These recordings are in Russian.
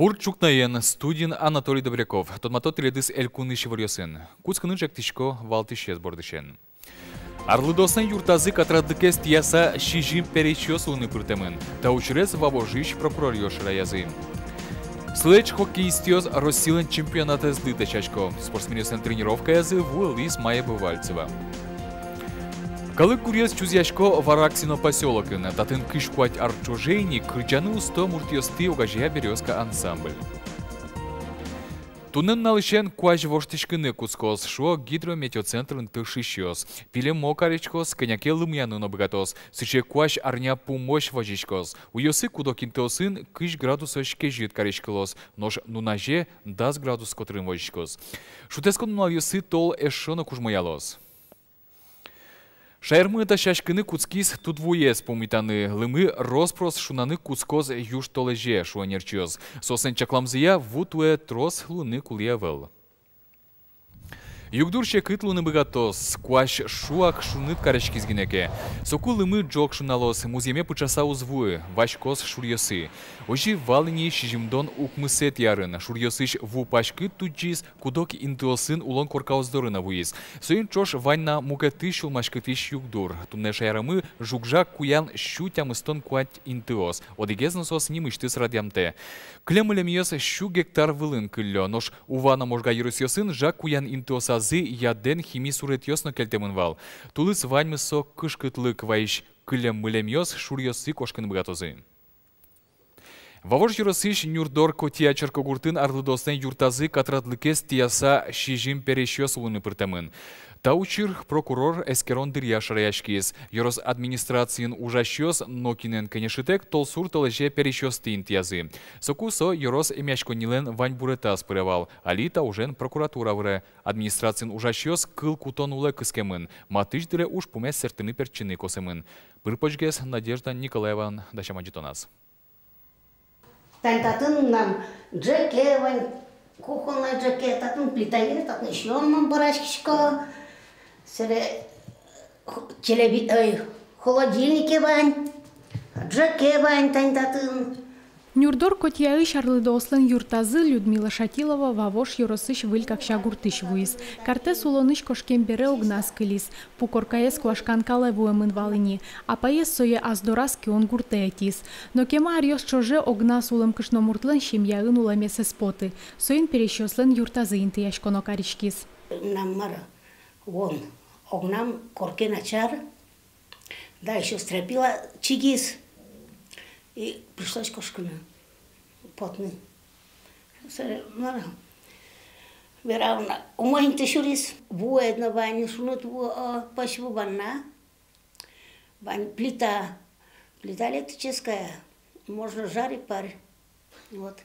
Бурчукнаен студин Анатолий Добряков. Тотмато теледис элькуны шевырьосын. Куцкыны жактишко валтышез бордышен. Арлыдосын юртазы катрадыкес тияса шижим перечёс луны пыртемын. Таучрез вавожиш прокурор ёшыра язы. Слэч хоккеистёз Россилен чемпионата сдыта чачко. Спортсменёсын тренировка язы вуэлис Майя Бывальцева. Калык курьез чузяшко вараксино поселокын. Татын кышкуать арчожейни крычаны усто муртьёсты угажия березка ансамбль. Тунын налышен куаж воштышкыны кускос шо гидрометеоцентрын тышищёс. Пилем мокаречкос, коняке лымьянын обгатос. Сыче куаж арня пумощ вожичкос. Уёсы кудокинтосын кыш градусош кежит каречкылос. Нож нунаже 10 градус котрын вожичкос. Шутескон налёсы тол эшоно кужмоялос. Шаермы тащашкыны куцкис тудвуез помитаны, лымы роспрос шунаны куцкоз юж толеже шуанерчёз. Сосен чакламзыя вутуэ трос луны кулиявел. Югдурше кыт луны быгатос, куаш шуак шуныт карачкизгинеке. Соку лымы джок шуналос, муземе пычаса узвуы, вашкос шурьосы. Ожи валыни шижимдон укмысет ярын, шурьосыш вупашкы туджиз, кудок интуосын улон коркауздорына вуиз. Соин чош ванна мукеты шулмашкытыш югдур. Тунне шайрамы жукжак куян щутямыстон куать интуос. Одигезносос нимыштыс радиамте. Клемылемьёс щу гектар вылын кыллё, нож увана можга юрысьёсын жак куян интуоса яден хими суретьёсно кельтемын вал. Тулыс ваньмысо кышкытлык вайш кылем мылемьёс шурьёсы кошкын бгатозы. Вавож юросыш нюрдор котия чаркогуртын арлыдостен юртазы катратлыкес тияса шижим перещёс улыны пыртемын. Таучир прокурор эскерон дырья шараяшкиз. Юрос администрациян ужащёс, но кинен кенешитек толсур толеже перещёс тин тиязы. Сокусо юрос эмяшко нилен вань буретас пыревал. Алита ужен прокуратура вре. Администрациян ужащёс кыл кутон уле кыскемын. Матыждыре уж пумес сертыны перчины косемын. Пырпочгес Надежда Николаеван дашамаджитонас. Тантатын нам джекевань, кухонная джекет, татын плитание, татын еще нам барашкишко, холодильнике вань, джекевань тантатын. Нюрдор котяыш арлыдослын юртазы Людмила Шатилова вавош юросыш вылькак шагуртыш вуиз. Картес улоныш кошкен бере огнас кылис. Пукоркаес куашкан калевуэмын валыни. Апаес сое аздорас кион гуртеетис. Но кема арьос чоже огнас улым кышномуртлын шемьяын уламесе споты. Соин перещёслын юртазы интыяшконо каришкис. Намар вон огнам коркен ачар. Да, еще стряпила чигис. И пришлось кошкана потный. Веравна, умоин ты шурис, буэ на бане, шунут пашву банна, бань плита электрическая, можно жарить парь, вот.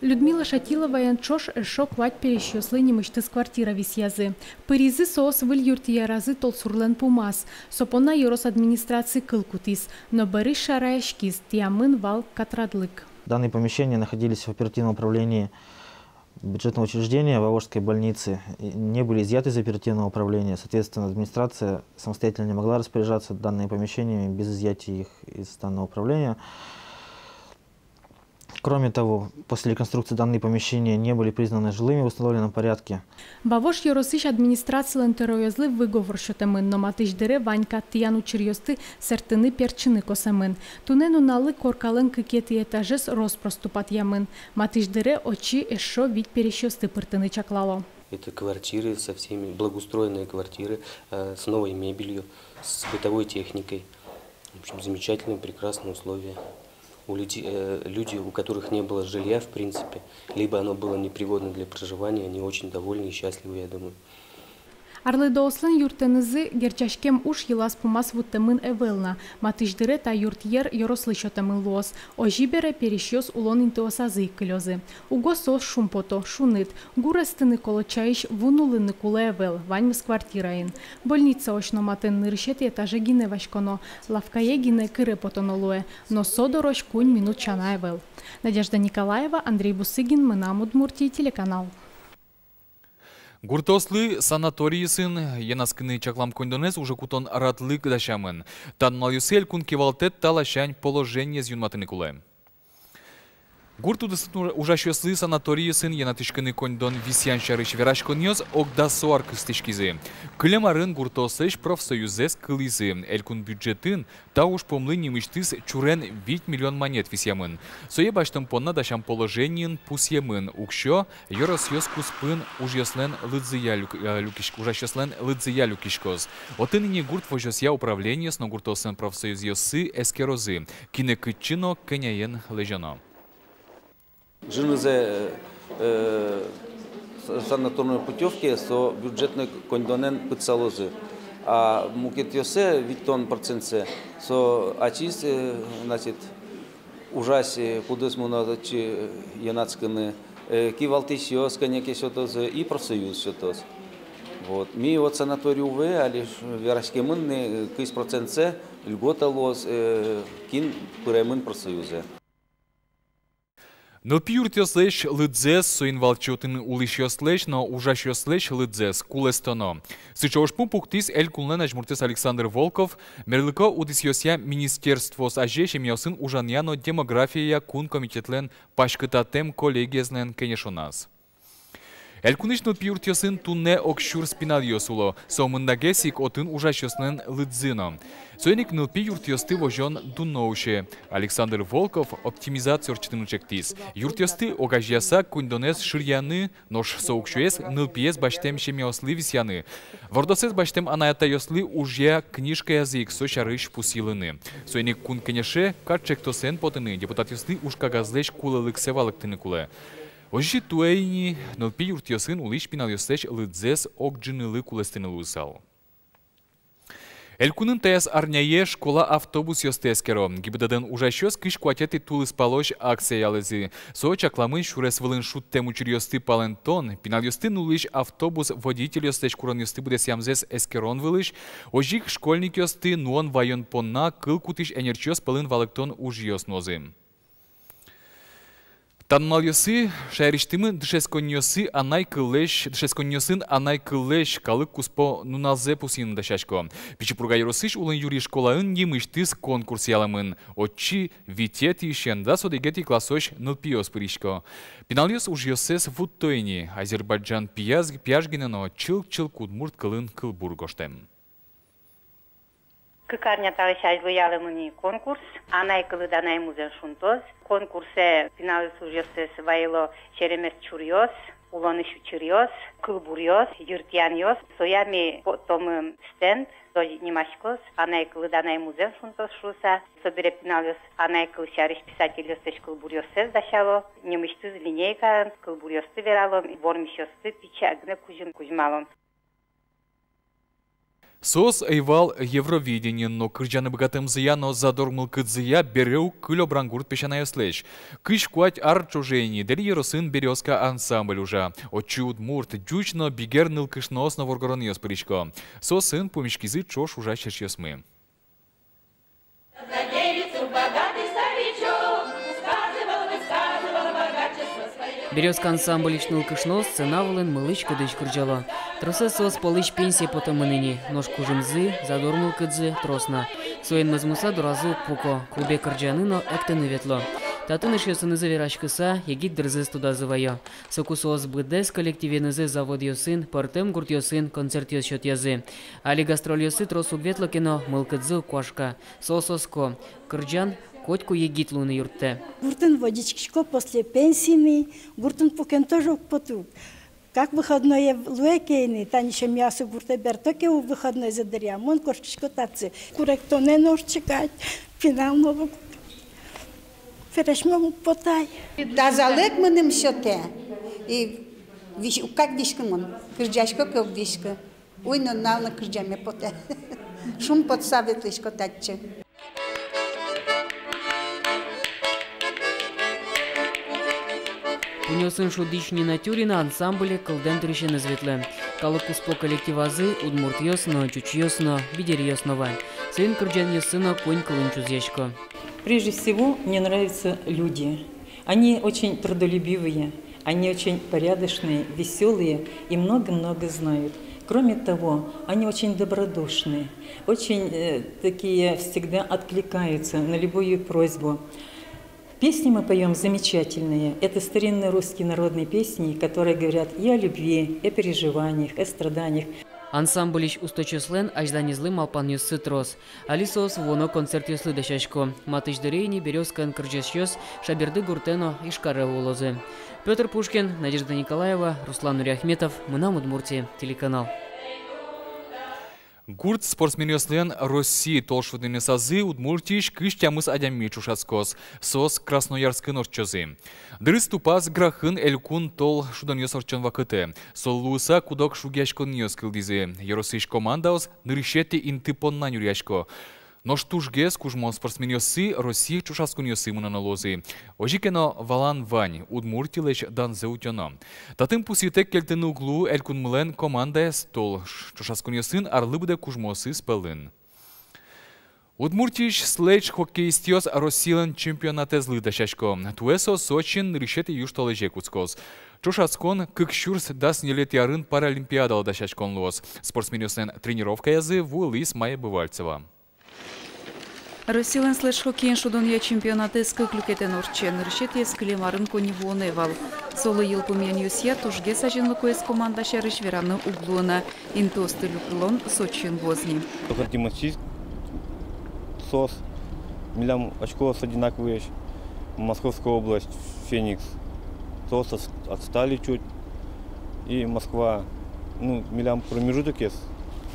Людмила Шатилова янчош шок вать перещёслы немышты с квартира висязы. Пыризы соос выль юртия разы толсурлен пумас. Сопона юрос администрации кылкутис, но бары шараяшкис, тиамын вал катрадлык. Данные помещения находились в оперативном управлении бюджетного учреждения Вавожской больницы. Не были изъяты из оперативного управления. Соответственно, администрация самостоятельно не могла распоряжаться данными помещениями без изъятия их из данного управления. Кроме того, после реконструкции данные помещения не были признаны жилыми в установленном порядке. Бавош юросыш администрации лентероязлы выговор шотемын, но матыждыре ванька тияну чирьёсты сертыны перчины косемын. Тунену налы коркалын кыкети этажес роспроступат ямын. Матыждыре очи эшо вид перещёсты пыртыны чаклало. Это квартиры со всеми, благоустроенные квартиры, с новой мебелью, с бытовой техникой. В общем, замечательные, прекрасные условия. Люди, у которых не было жилья, в принципе, либо оно было непригодно для проживания, они очень довольны и счастливы, я думаю. Арлыдослын юртенызы герчашкем уж елас пумас вуттемын эвелна. Матыждыре та юртьер йорослы шотемын луос. Ожибере перещёс улон интуосазы кылёзы. Уго сос шумпото, шунит. Гурестыны колочаиш вунулыны куле эвел, ваньмыс квартираин. Больница очно матен ныршет этаже гине вашконо. Лавкае гине кыре потонолуэ. Но содорош кунь минут чана эвел. Надежда Николаева, Андрей Бусыгин, Мынам Удмуртии, телеканал. Гуртослы санаторийсын енаскыны чаклам кондонез уже кутон ратлык дашамын. Тан малюсель кун кевалтет талашань положение зюнматыны куле. Гурту ужащослы санатории сын янатышканы коньдон висян шарыш верашконьоз огдасуар кыстышкизы. Клемарын гуртослыш профсоюзес кылызы. Элькун бюджетын тауш помлы немыштыз чурен 5 миллион монет висямын. Сое баштым понна дашам положениен пусьемын. Укшо yorosьёс куспын ужащослен лыдзыя люкишкоз. Отыныне гурт вожосья управление с гуртослен профсоюзьёсы эскерозы. Кинекытчино кеняен лежано. Жынызе санаторной путевки со бюджетной кондонен пыцалозы. А мукетьосе виктон процентсе со ачис значит ужаси кудыс мунадачи янацканы кивалтисиос конеки сотозы и профсоюз сотоз. Вот ми вот санаторий уве али верашкемын кыс процентсе льгота лоз кин пыремын профсоюзе. Но пьюртёслэш лыдзес соинвалчотын улышёслэш, но ужащёслэш лыдзес кулестоно. Сычош пумпуктис эль кулнен жмуртес Александр Волков, мерлыко удисьёсья министерство с ажешем ясын ужаньяно демография кун комитетлен пашкытатем коллегиязнен кенешонас. Элькунышно пьюртёсын тунне окшур спинальёсуло, сомындагесик отын ужащёснен лыдзино. Соеник нылпи юртёсты вожон дунноуше. Александр Волков оптимизацию чтынучектис. Юртёсты огажьяса кундонес ширьяны, нож соукшуес нылпиес баштем шемиосли висяны. Вордосес баштем анаята ёсли ужья книжка язык сошарыш пусилыны. Соеник кун кенеше качектосен потыны, депутат ёсли ушкагазлеш кулылыксе валыктыны куле. Ожи туэйни нылпи юртёсын улиш пиналёслеш лыдзес огджынылы кулестыны лусал. Элькунын таяс арняе школа автобус ёстескеро. Гибдаден ужащёс кыш куатети тулыс палош акция ялызы. Со чакламын шурес вылын шут тему чурьёсты палентон. Пинал ёсты нулыш автобус водитель ёстеш курон ёсты будес ямзес эскерон вылыш. Ожик школьник ёсты нуон вайон понна кыл кутыш энерчёс палын валыктон уж ёснозы. Танмал ёсы шайриштымын дышесконьёсы анай кылеш, дышесконьёсын анай кылеш калык куспо нуналзе пусин дашашко. Пичипурга яросыш улын юри школаын емыштыз конкурс яламын. Отчи витети шенда содегети классош нылпиос пыришко. Пиналёс уж ёсес вуттойни. Азербайджан пияжгинено чыл-чыл кудмурт кылын кылбургоштем. Кыкарня талышажлы ялымыни конкурс, анай кылы данай музен шунтоз. Конкурсе финалыс ужёсес вайло черемес чурьёс, улоныш чурьёс, кылбурьёс, юртьяньёс. Соями потом стенд, дожи немашкос, анай кылы данай музен шунтоз шуса. Собере финалыс анай кылы шарыш писатель ёстеш кылбурьёсес дашало. Немыштыз линейка, кылбурьёсты верало, вормишёсты пичагны кужмалом. Сос эйвал Евровидение, но кырджаны богатым зияно задормыл кыдзия береу кылё брангурт пешанайослеш. Кыш куать арчужени, дели еросын березка ансамбль уже. Очуд мурт дючно бигер нылкышнос на воргорон ёспыричко. Сосын помешкизы чош ужащаш ёсмы. Березка ансамбль ишныл-кышно сценавлын мылыч кыдыч кырджала. Тросе сос полыч пенсия потомыныни. Нож кужымзы, задормыл кыдзы, тросна. Соен мазмуса дуразу пуко. Клубе кырджаныно эктыны ветло. Татын ишёсынызы верашкыса, егит дырзы студазывая. Сокусос быдес коллективенызы завод ёсын, партем гурт ёсын, концерт ёсчёт язы. Али гастроль ёсы тросу ветло кино, мыл кыдзы куашка. Сососко. Кырджан Котку егит луны юрте. Гуртын водичкичко после пенсии, гуртын пукен тоже потуп. Как выходное луекейни, та еще мясо гурте бертоке у выходной задаря. Мон корчичко тацы. Куректо не нож чекать. Финал нового. Ферешмом потай. Да залег мыным шоте. И как дишкамон. Кырджашко как дишка. Ой, но на кырджаме поте. Шум подсавит лишко татче. Пунёсын шудични натюри на ансамбле кылден трещины зветле. Калыкуспо коллективазы удмурт ёсно, чуч ёсно, бидер ёснова. Сын кырджан ёсына конь кылынчузешко. Прежде всего, мне нравятся люди. Они очень трудолюбивые, они очень порядочные, веселые и много-много знают. Кроме того, они очень добродушные, очень такие всегда откликаются на любую просьбу. Песни мы поем замечательные. Это старинные русские народные песни, которые говорят и о любви, и о переживаниях, о страданиях. Ансамблич устойчивлен ажданизлы малпан юсы трос. Алисос воно концерт юслы дашашко. Матыш дырейни березкан кырджесьёс шаберды гуртено ишкары улозы. Петр Пушкин, Надежда Николаева, Руслан Нуриахметов, Мынам Удмуртия, телеканал. Гурт спортсменёслен России толшудыны сазы Удмуртиш кыштямыз адями чушаскос, сос Красноярскын орчозы. Дырыс тупаз грахын элькун тол шуданёс орчон вакыты. Сол луыса кудок шугяшко нёс кылдизы. Еросыш командаос нырышети интыпонна нюряшко. Но штужгес кужмон спортсменёсы России чушаскунёсы мунаналозы. Ожикено Валан Вань, Удмуртилеш данзе утёно. Татым пуситек кельтыны углу элькун млен команда стол чушаскунёсын арлыбыда кужмосы спелын. Удмуртиш слэдж хоккеистёс Россиялын чемпионаты злыда шашко. Туэсо Сочин решети юштолеже куцкос. Чушаскон кыкшурс дас нелет ярын паралимпиадал да шашкон лос. Спортсменёсын тренировка язы вулис Майя Бывальцева. Россиялын слэдж хоккейн шудонья чемпионаты скыклюкетен орчен. Решет ескілем арын кони вуоневал. Солы ел пумен юсья тужге саженлыко из команда шарыш вераны углуна. Интосты люклон Сочин возни. СОС, милям очков одинаковые, Московская область, Феникс, СОС отстали чуть, и Москва, ну, милям промежуток есть,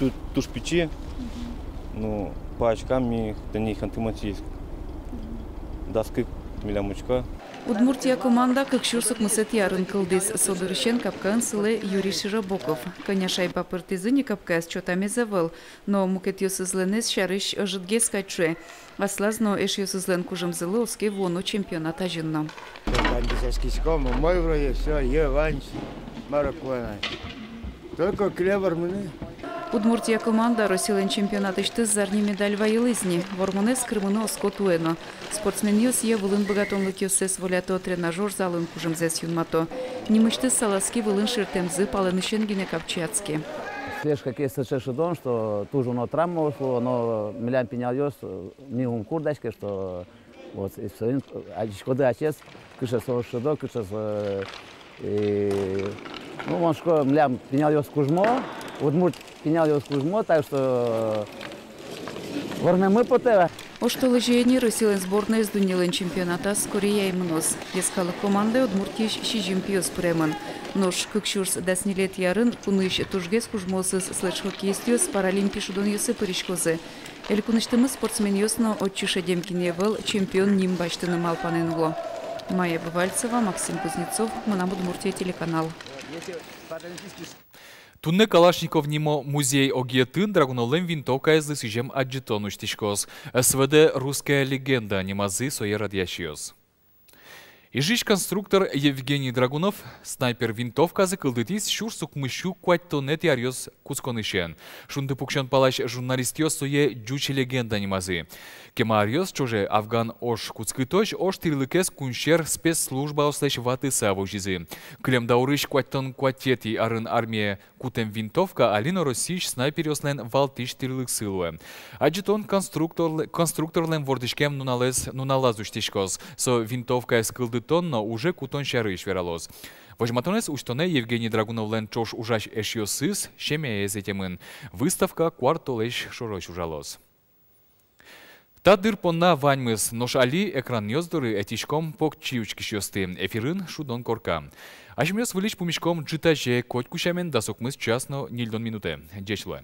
тут Туш-Печи, ну, по очкам и до них Ханты-Мансийск, доски милям очка. Удмуртия команда кыкшурсук мысет ярын кылдис содырышен капкан сылы Юрий Широбоков. Коня шайба партизыни капкас чотами завыл, но мукет ёсызленес шарыш ожидге скачуе. Аслазно эш ёсызлен кужым зылы оске вону чемпионата жинно. Мой вроде все, Еванч, Маракуана. Только клевер мне. Удмуртия команда Россиялын чемпионаты штыз зарни медаль вайылызни. Вормонес Крымыно скотуэно. Спортсмен ёс е вылын богатонлык ёсес волято тренажер залын кужымзес юнмато. Немышты саласки вылын ширтемзы палынышен гине капчатски. Слежь как есть шедон, что тоже оно травма ушло, но милям пенял ёс милым курдачке, что вот и все. А шкода отец, кыша со шедо, кыша ну он шко милям пенял ёс кужмо. Удмурт пенял его скужмо, так что мы по тебе. Оштолы жени Россиялын сборная сдунилын чемпионата с Кореей мнос. Ескалы команды Удмуртиш шижимпиос премын. Нож кыкшурс даснилет ярын куныш тужгес кужмосыз слэдж хоккеистёс паралимпи шудон ёсы пыришкозы. Эль куныштымыз спортсмен ёсно отчуша демкиневел чемпион ним баштыным алпаненгло. Майя Бывальцева, Максим Кузнецов, Мынам Удмуртия, телеканал. Тунне Калашников нимо музей огиетын драгунолем винтовка езлы сижем аджитон уштишкос. СВД русская легенда немазы сое радьящиос. Ижич конструктор Евгений Драгунов, снайпер винтовка закылдытис шурсук мышу куаттонет ярьос кусконышен. Шунды пукшен палаш журналистиос сое джучи легенда немазы. Кемариос чоже Афган ош куцкытош ош тирлыкес куншер спецслужба ослеш ваты савожизы. Клем даурыш куаттон куаттети арын армия кутем винтовка алино российш снайпериослен валтиш тирлык сылуэ. Аджитон конструкторлен вордышкем нуналазуштишкос. Со винтовка скылды тонно уже кутон шарыш вералос. Вожматонес уштоне Евгений Драгуновлен чош ужаш эшьосыс шеме эзетемын. Выставка квартолеш шорош ужалос. Тадыр понна ваньмыз, нош али экран нёздыры этишком пок чиучки шёсты. Эфирын шудон корка. Ашмёс вылич пумишком джитаже коть кушамен дасокмыз часно нильдон минуте. Джечло.